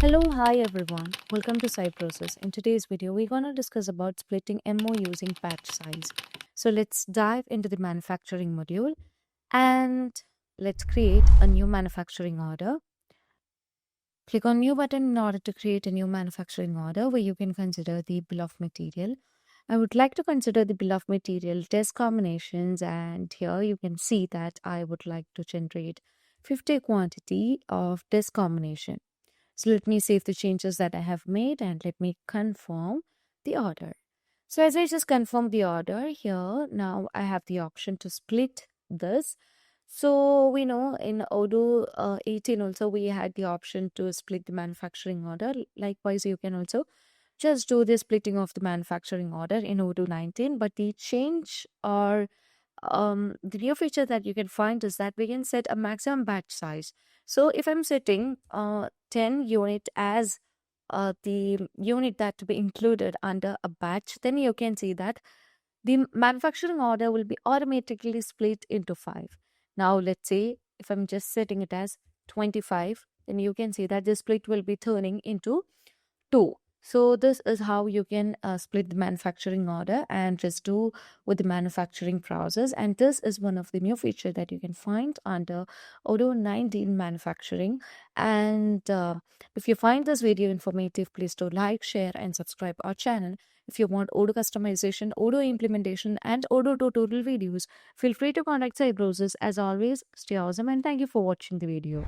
Hello, hi everyone. Welcome to Cybrosys. In today's video, we're going to discuss about splitting MO using batch size. So let's dive into the manufacturing module and let's create a new manufacturing order. Click on new button in order to create a new manufacturing order where you can consider the bill of material. I would like to consider the bill of material test combinations, and here you can see that I would like to generate 50 quantity of test combination. So let me save the changes that I have made and let me confirm the order. So as I just confirmed the order here, now I have the option to split this. So we know in Odoo 18 also we had the option to split the manufacturing order. Likewise, you can also just do the splitting of the manufacturing order in Odoo 19. But the change or the new feature that you can find is that we can set a maximum batch size. So if I'm setting 10 unit as the unit that to be included under a batch, then you can see that the manufacturing order will be automatically split into 5. Now let's say if I'm just setting it as 25, then you can see that the split will be turning into 2. So this is how you can split the manufacturing order and just do with the manufacturing process. And this is one of the new feature that you can find under Odoo 19 manufacturing. And if you find this video informative, please do like, share, and subscribe our channel. If you want Odoo customization, Odoo implementation, and Odoo tutorial videos, feel free to contact Cybrosys. As always, stay awesome and thank you for watching the video.